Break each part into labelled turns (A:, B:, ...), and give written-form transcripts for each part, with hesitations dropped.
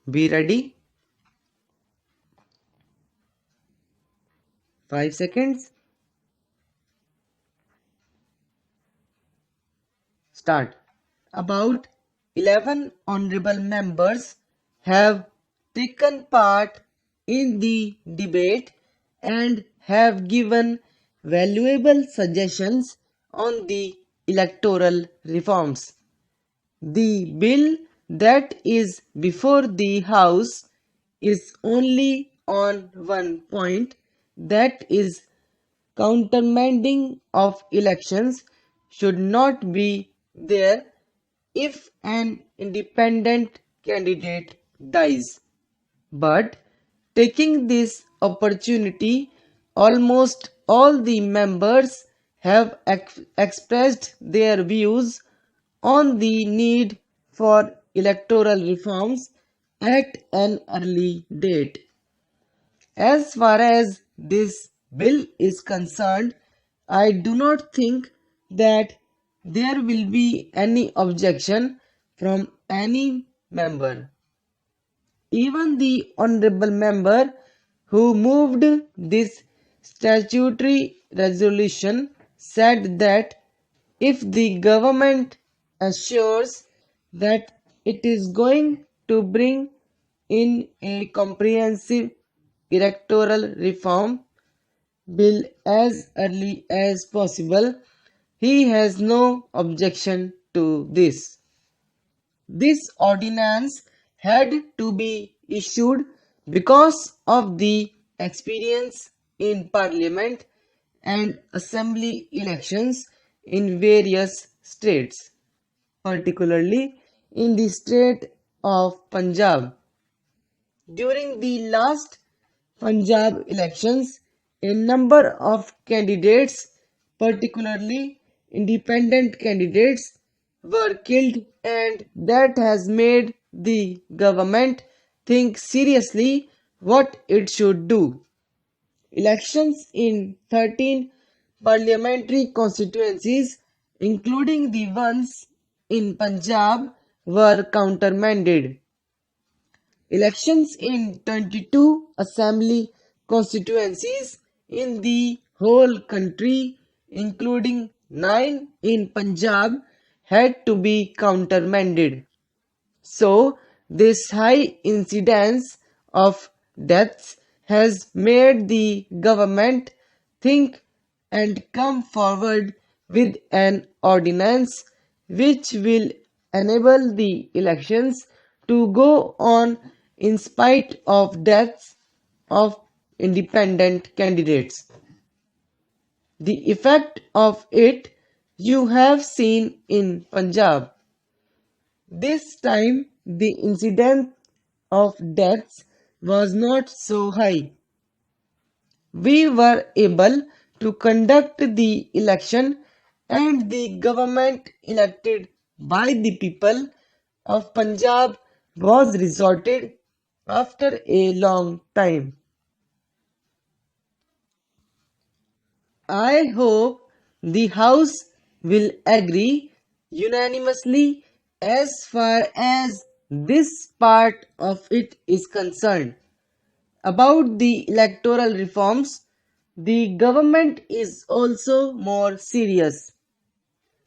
A: Be ready. 5 seconds. Start. About 11 honorable members have taken part in the debate and have given valuable suggestions on the electoral reforms. The bill that is before the House is only on one point, that is, countermanding of elections should not be there if an independent candidate dies. But taking this opportunity, almost all the members have expressed their views on the need for electoral reforms at an early date. As far as this bill is concerned, I do not think that there will be any objection from any member. Even the honorable member who moved this statutory resolution said that if the government assures that it is going to bring in a comprehensive electoral reform bill as early as possible, he has no objection to this. This ordinance had to be issued because of the experience in Parliament and Assembly elections in various states, particularly in the state of Punjab. During the last Punjab elections, a number of candidates, particularly independent candidates, were killed, and that has made the government think seriously what it should do. Elections in 13 parliamentary constituencies, including the ones in Punjab, were countermanded. Elections in 22 assembly constituencies in the whole country, including 9 in Punjab, had to be countermanded. So, this high incidence of deaths has made the government think and come forward with an ordinance which will enable the elections to go on in spite of deaths of independent candidates. The effect of it you have seen in Punjab. This time the incidence of deaths was not so high. We were able to conduct the election and the government elected by the people of Punjab was resorted after a long time. I hope the House will agree unanimously as far as this part of it is concerned. About the electoral reforms, the government is also more serious.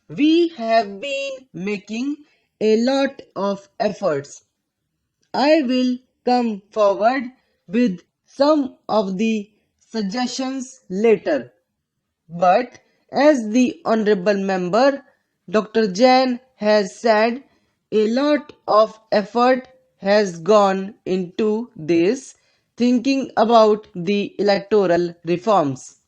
A: We have been making a lot of efforts. I will come forward with some of the suggestions later. But as the Honorable Member Dr. Jain has said, a lot of effort has gone into this, thinking about the electoral reforms.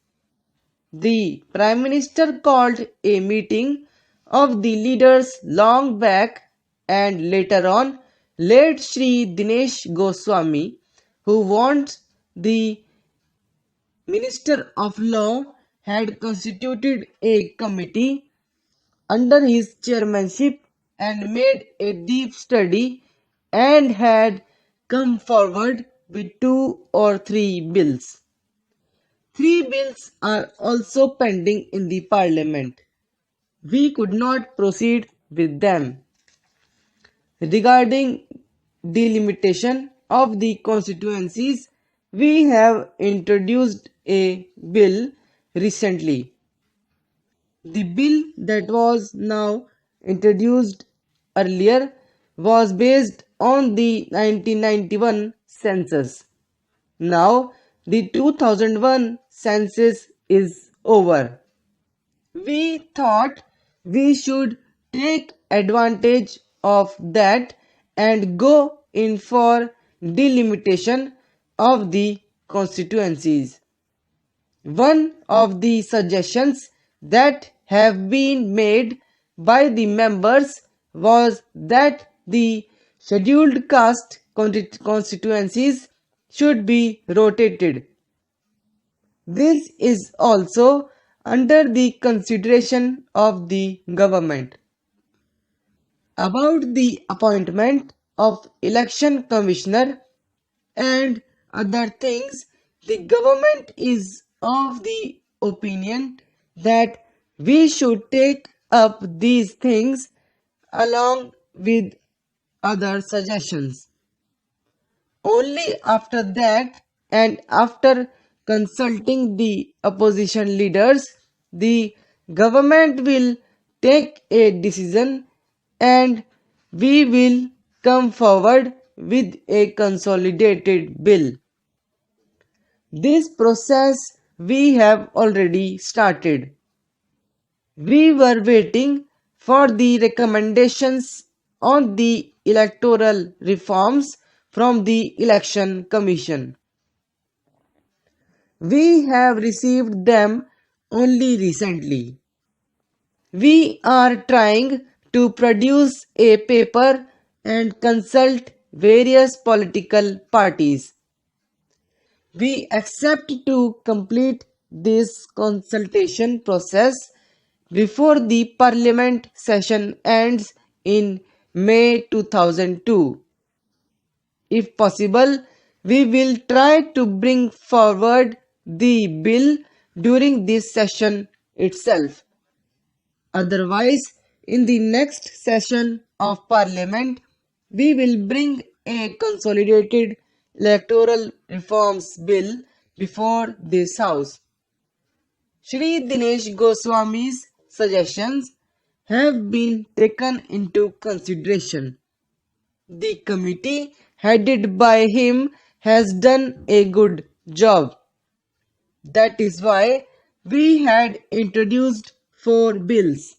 A: The Prime Minister called a meeting of the leaders long back, and later on, late Shri Dinesh Goswami, who wants the Minister of Law, had constituted a committee under his chairmanship and made a deep study and had come forward with 2 or 3 bills. 3 bills are also pending in the Parliament. We could not proceed with them. Regarding delimitation of the constituencies, we have introduced a bill recently. The bill that was now introduced earlier was based on the 1991 census. Now the 2001 census is over. We thought we should take advantage of that and go in for delimitation of the constituencies. One of the suggestions that have been made by the members was that the scheduled caste constituencies should be rotated. This is also under the consideration of the government. About the appointment of election commissioner and other things, the government is of the opinion that we should take up these things along with other suggestions. Only after that, and after consulting the opposition leaders, the government will take a decision and we will come forward with a consolidated bill. This process we have already started. We were waiting for the recommendations on the electoral reforms from the Election Commission. We have received them only recently. We are trying to produce a paper and consult various political parties. We accept to complete this consultation process before the parliament session ends in May 2002. If possible, we will try to bring forward the bill during this session itself. Otherwise, in the next session of Parliament, we will bring a consolidated electoral reforms bill before this House. Shri Dinesh Goswami's suggestions have been taken into consideration. The committee headed by him has done a good job. That is why we had introduced 4 bills.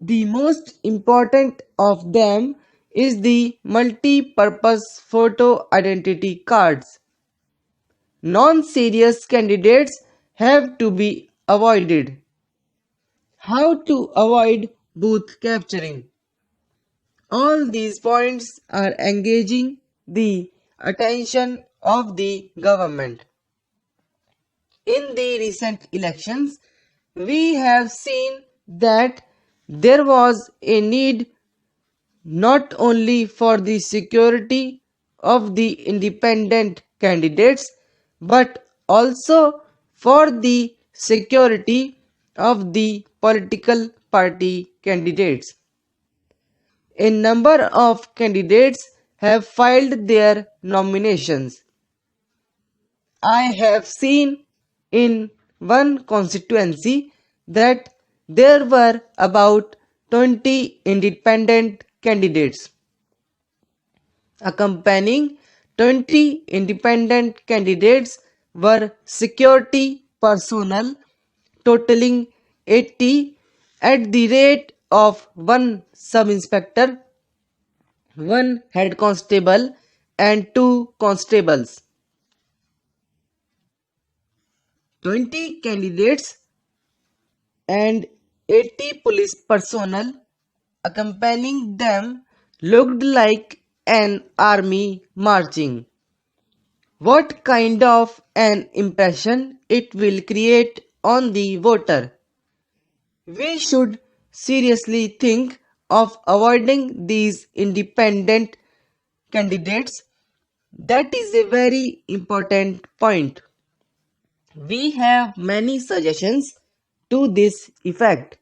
A: The most important of them is the multi-purpose photo identity cards. Non-serious candidates have to be avoided. How to avoid booth capturing? All these points are engaging the attention of the government. In the recent elections, we have seen that there was a need not only for the security of the independent candidates but also for the security of the political party candidates. A number of candidates have filed their nominations. I have seen in one constituency that there were about 20 independent candidates. Accompanying 20 independent candidates were security personnel totaling 80 at the rate of 1 sub-inspector, 1 head constable and 2 constables. 20 candidates and 80 police personnel accompanying them looked like an army marching. What kind of an impression it will create on the voter? We should seriously think of avoiding these independent candidates. That is a very important point. We have many suggestions to this effect.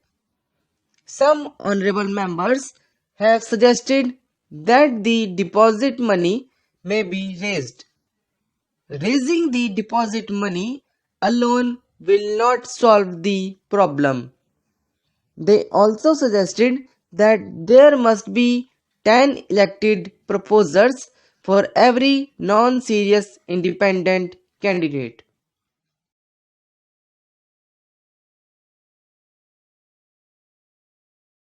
A: Some honorable members have suggested that the deposit money may be raised. Raising the deposit money alone will not solve the problem. They also suggested that there must be 10 elected proposers for every non-serious independent candidate.